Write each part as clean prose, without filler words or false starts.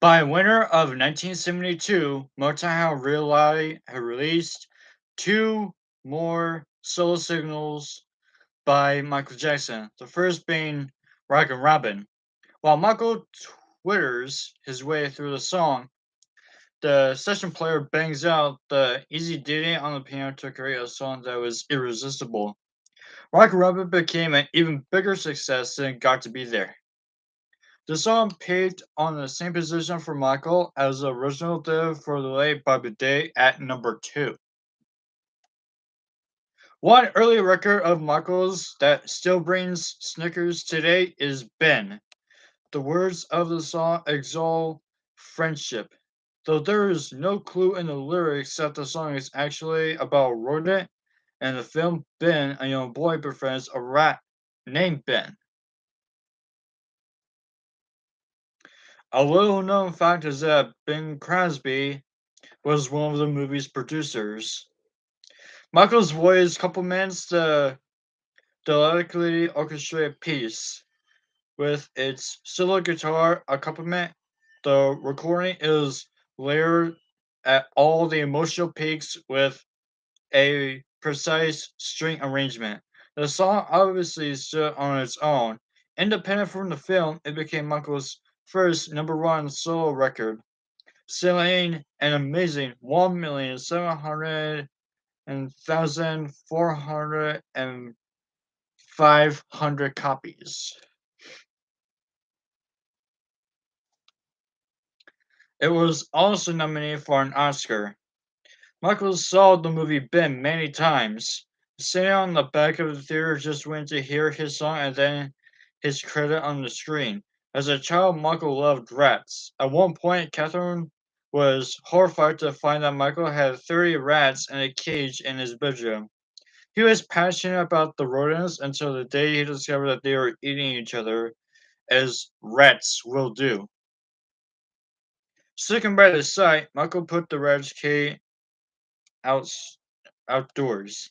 By winter of 1972, Motown had released two more solo singles by Michael Jackson, the first being Rockin' Robin. While Michael twitters his way through the song, the session player bangs out the easy ditty on the piano to create a song that was irresistible. Rockin' Robin became an even bigger success than Got to Be There. The song peaked on the same position for Michael as the original did for the late Bobby Day at number 2. One early record of Michael's that still brings snickers today is Ben. The words of the song exalt friendship, though there is no clue in the lyrics that the song is actually about a rodent. In the film, Ben, a young boy, befriends a rat named Ben. A little known fact is that Bing Crosby was one of the movie's producers. Michael's voice complements the delicately orchestrated piece with its solo guitar accompaniment. The recording is layered at all the emotional peaks with a precise string arrangement. The song obviously stood on its own. Independent from the film, it became Michael's first number one solo record, selling an amazing 1,700,405 copies. It was also nominated for an Oscar. Michael saw the movie Ben many times. Sitting on the back of the theater just went to hear his song and then his credit on the screen. As a child, Michael loved rats. At one point, Catherine was horrified to find that Michael had 30 rats in a cage in his bedroom. He was passionate about the rodents until the day he discovered that they were eating each other, as rats will do. Sticking by the sight, Michael put the rat's cage out, outdoors.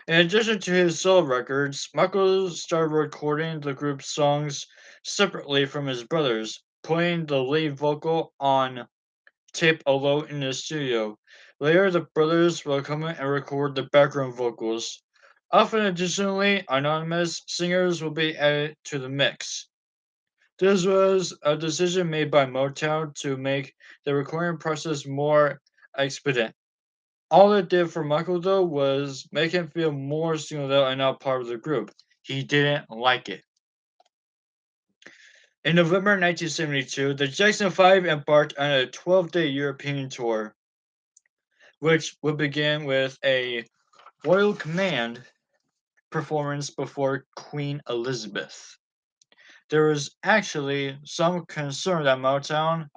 In addition to his solo records, Michael started recording the group's songs separately from his brothers, putting the lead vocal on tape alone in the studio. Later, the brothers will come in and record the background vocals. Often, additionally, anonymous singers will be added to the mix. This was a decision made by Motown to make the recording process more expedient. All it did for Michael, though, was make him feel more singled out and not part of the group. He didn't like it. In November 1972, the Jackson 5 embarked on a 12-day European tour, which would begin with a Royal Command performance before Queen Elizabeth. There was actually some concern at Motown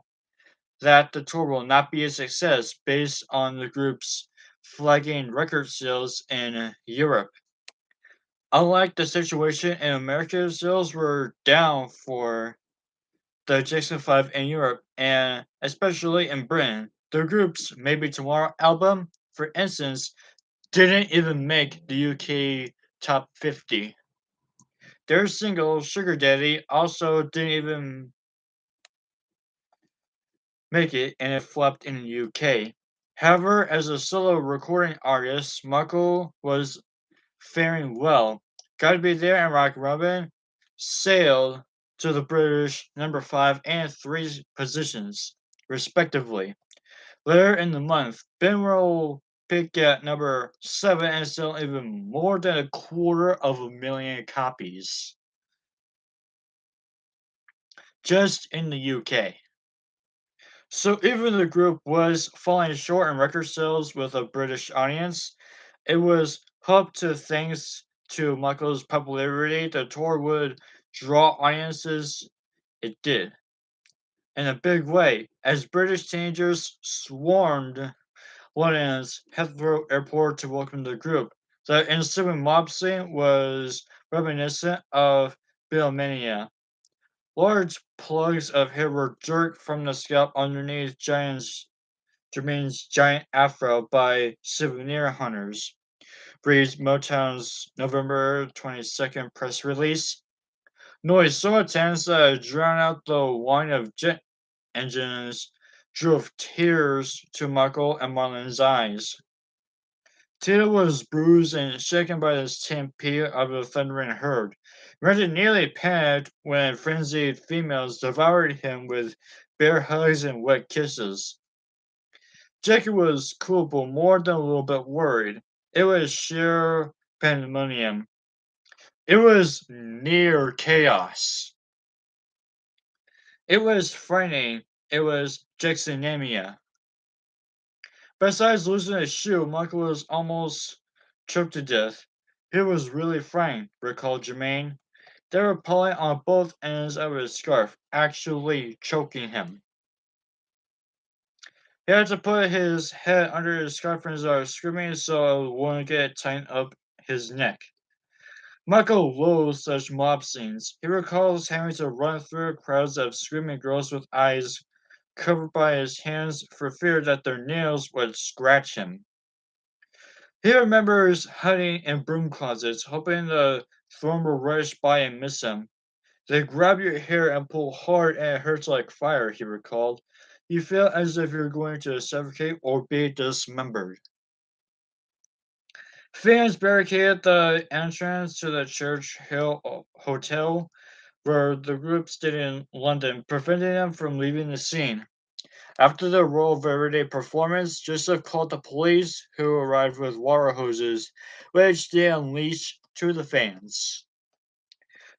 that the tour will not be a success based on the group's flagging record sales in Europe. Unlike the situation in America, sales were down for the Jackson 5 in Europe and especially in Britain. The group's Maybe Tomorrow album, for instance, didn't even make the UK top 50. Their single Sugar Daddy also didn't even make it and it flopped in the UK. However, as a solo recording artist, Michael was faring well. Gotta Be There and Rock Robin sailed to the British number 5 and 3 positions, respectively. Later in the month, Ben will peak at number 7 and sell even more than a quarter of a million copies just in the UK. So even the group was falling short in record sales with a British audience, it was hoped to thanks to Michael's popularity, the tour would draw audiences. It did. In a big way, as British teenagers swarmed London's Heathrow Airport to welcome the group. The ensuing mob scene was reminiscent of Beatlemania. Large plugs of hair were jerked from the scalp underneath Jermaine's giant afro by souvenir hunters, reads Motown's November 22nd press release. Noise so intense that it drowned out the whine of engines drove tears to Michael and Marlon's eyes. Tito was bruised and shaken by the stampede of the thundering herd. Randy nearly panicked when frenzied females devoured him with bear hugs and wet kisses. Jackie was cool but more than a little bit worried. It was sheer pandemonium. It was near chaos. It was frightening. It was Jacksonamia. Besides losing his shoe, Michael was almost choked to death. He was really frightened, recalled Jermaine. They were pulling on both ends of his scarf, actually choking him. He had to put his head under his scarf and started screaming so it wouldn't get tightened up his neck. Michael loathed such mob scenes. He recalls having to run through crowds of screaming girls with eyes covered by his hands for fear that their nails would scratch him. He remembers hiding in broom closets, hoping the thorn will rush by and miss him. They grab your hair and pull hard and it hurts like fire, he recalled. You feel as if you're going to suffocate or be dismembered. Fans barricaded the entrance to the Church Hill Hotel where the group stayed in London, preventing them from leaving the scene. After the Royal Verity performance, Joseph called the police, who arrived with water hoses, which they unleashed to the fans.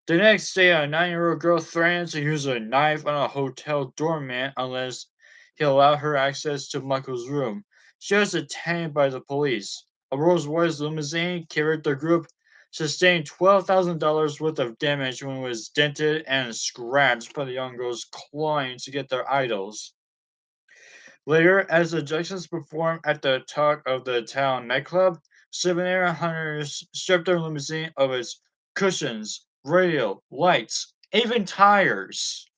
The next day, a 9-year-old girl threatened to use a knife on a hotel doorman unless he allowed her access to Michael's room. She was detained by the police. A Rolls Royce limousine carried the group, sustained $12,000 worth of damage when it was dented and scratched by the young girls clawing to get their idols. Later, as the Jacksons performed at the Talk of the Town nightclub, souvenir hunters stripped their limousine of its cushions, radio, lights, even tires.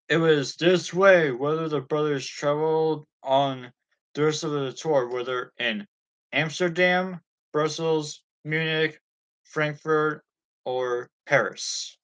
It was this way whether the brothers traveled on the rest of the tour, whether in Amsterdam, Brussels, Munich, Frankfurt, or Paris.